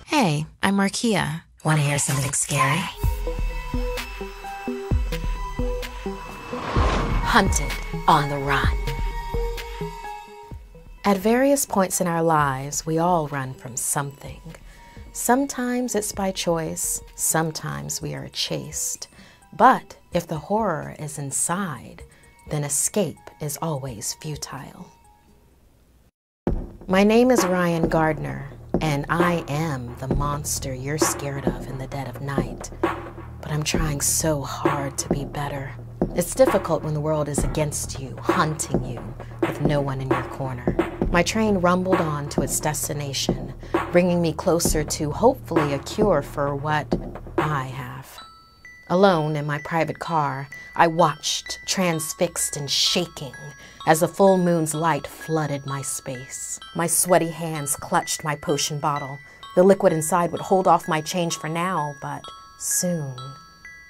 Hey, I'm Markia. Want to hear something scary? Hunted on the run. At various points in our lives, we all run from something. Sometimes it's by choice, sometimes we are chased. But if the horror is inside, then escape is always futile. My name is Ryan Gardner, and I am the monster you're scared of in the dead of night. But I'm trying so hard to be better. It's difficult when the world is against you, hunting you, with no one in your corner. My train rumbled on to its destination, bringing me closer to hopefully a cure for what I have. Alone in my private car, I watched, transfixed and shaking, as the full moon's light flooded my space. My sweaty hands clutched my potion bottle. The liquid inside would hold off my change for now, but soon.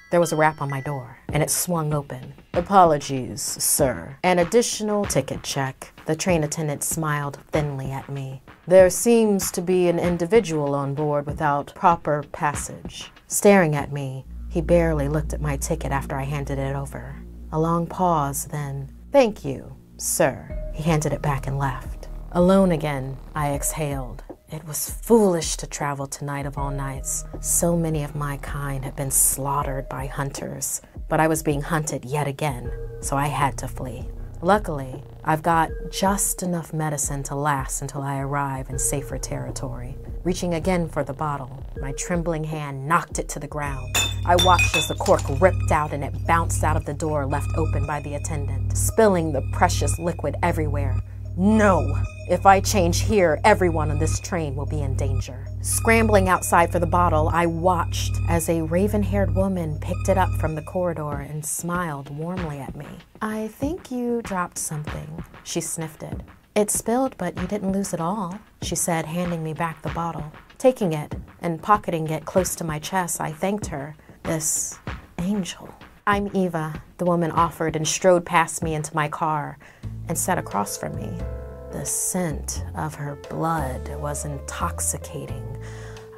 There was a rap on my door, and it swung open. "Apologies, sir. An additional ticket check." The train attendant smiled thinly at me. "There seems to be an individual on board without proper passage." Staring at me, he barely looked at my ticket after I handed it over. A long pause, then, "Thank you, sir." He handed it back and left. Alone again, I exhaled. It was foolish to travel tonight of all nights. So many of my kind had been slaughtered by hunters, but I was being hunted yet again, so I had to flee. Luckily, I've got just enough medicine to last until I arrive in safer territory. Reaching again for the bottle, my trembling hand knocked it to the ground. I watched as the cork ripped out and it bounced out of the door left open by the attendant, spilling the precious liquid everywhere. No! If I change here, everyone on this train will be in danger. Scrambling outside for the bottle, I watched as a raven-haired woman picked it up from the corridor and smiled warmly at me. "I think you dropped something," she sniffed it. "It spilled, but you didn't lose it all," she said, handing me back the bottle. Taking it and pocketing it close to my chest, I thanked her. This angel. "I'm Eva," the woman offered and strode past me into my car and sat across from me. The scent of her blood was intoxicating.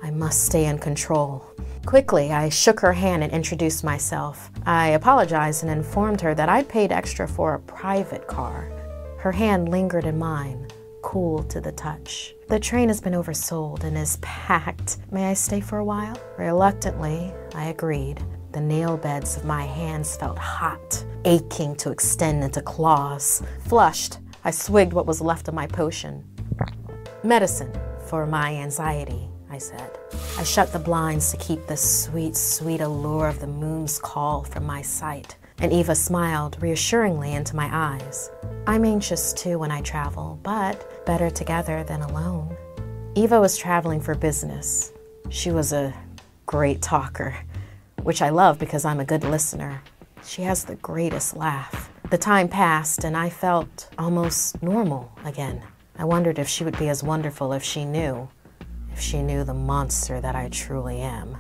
I must stay in control. Quickly, I shook her hand and introduced myself. I apologized and informed her that I'd paid extra for a private car. Her hand lingered in mine, cool to the touch. "The train has been oversold and is packed. May I stay for a while?" Reluctantly, I agreed. The nail beds of my hands felt hot, aching to extend into claws. Flushed, I swigged what was left of my potion. "Medicine for my anxiety," I said. I shut the blinds to keep the sweet, sweet allure of the moon's call from my sight, and Eva smiled reassuringly into my eyes. "I'm anxious too when I travel, but better together than alone." Eva was traveling for business. She was a great talker, which I love because I'm a good listener. She has the greatest laugh. The time passed and I felt almost normal again. I wondered if she would be as wonderful if she knew the monster that I truly am.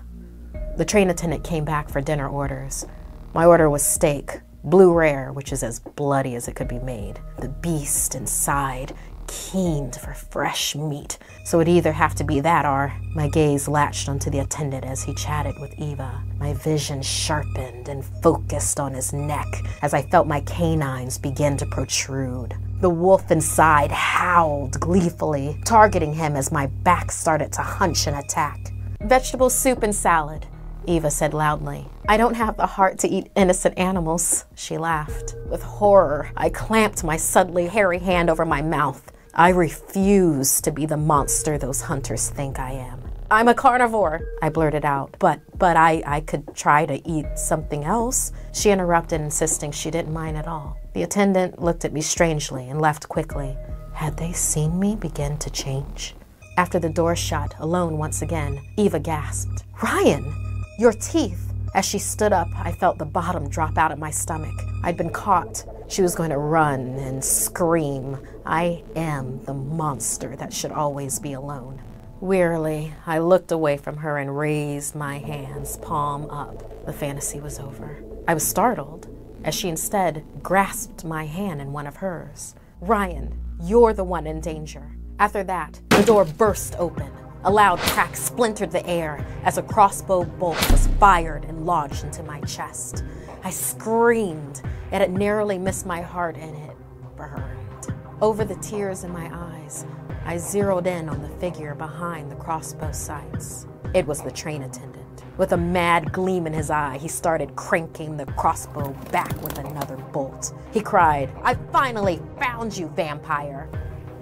The train attendant came back for dinner orders. My order was steak, blue rare, which is as bloody as it could be made. The beast inside keened for fresh meat, so it'd either have to be that or... My gaze latched onto the attendant as he chatted with Eva. My vision sharpened and focused on his neck as I felt my canines begin to protrude. The wolf inside howled gleefully, targeting him as my back started to hunch and attack. "Vegetable soup and salad," Eva said loudly. "I don't have the heart to eat innocent animals," she laughed. With horror, I clamped my suddenly hairy hand over my mouth. I refuse to be the monster those hunters think I am. "I'm a carnivore," I blurted out. But I could try to eat something else," she interrupted, insisting she didn't mind at all. The attendant looked at me strangely and left quickly. Had they seen me begin to change? After the door shut, alone once again, Eva gasped, "Ryan, your teeth!" As she stood up, I felt the bottom drop out of my stomach. I'd been caught. She was going to run and scream. I am the monster that should always be alone. Wearily, I looked away from her and raised my hands, palm up. The fantasy was over. I was startled as she instead grasped my hand in one of hers. "Ryan, you're the one in danger." After that, the door burst open. A loud crack splintered the air as a crossbow bolt was fired and lodged into my chest. I screamed, yet it narrowly missed my heart and it burned. Over the tears in my eyes, I zeroed in on the figure behind the crossbow sights. It was the train attendant. With a mad gleam in his eye, he started cranking the crossbow back with another bolt. He cried, "I finally found you, vampire!"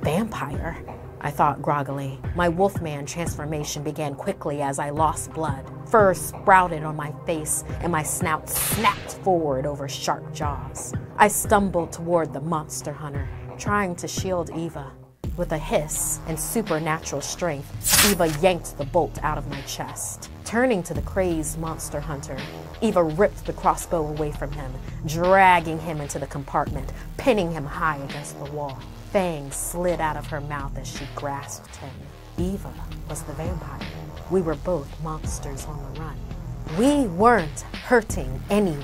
Vampire? I thought groggily. My wolfman transformation began quickly as I lost blood. Fur sprouted on my face and my snout snapped forward over sharp jaws. I stumbled toward the monster hunter, trying to shield Eva. With a hiss and supernatural strength, Eva yanked the bolt out of my chest. Turning to the crazed monster hunter, Eva ripped the crossbow away from him, dragging him into the compartment, pinning him high against the wall. Fangs slid out of her mouth as she grasped him. Eva was the vampire. We were both monsters on the run. We weren't hurting anyone.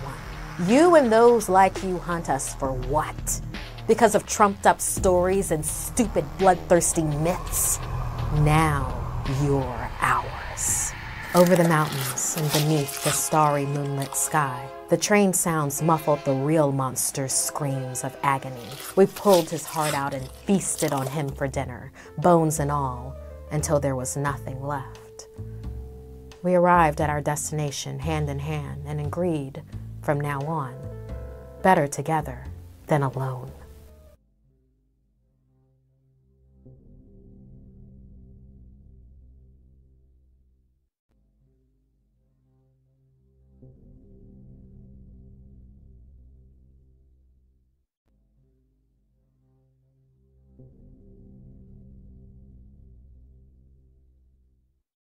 You and those like you hunt us for what? Because of trumped-up stories and stupid, bloodthirsty myths? Now you're ours. Over the mountains and beneath the starry moonlit sky, the train sounds muffled the real monster's screams of agony. We pulled his heart out and feasted on him for dinner, bones and all, until there was nothing left. We arrived at our destination hand in hand and agreed, from now on, better together than alone.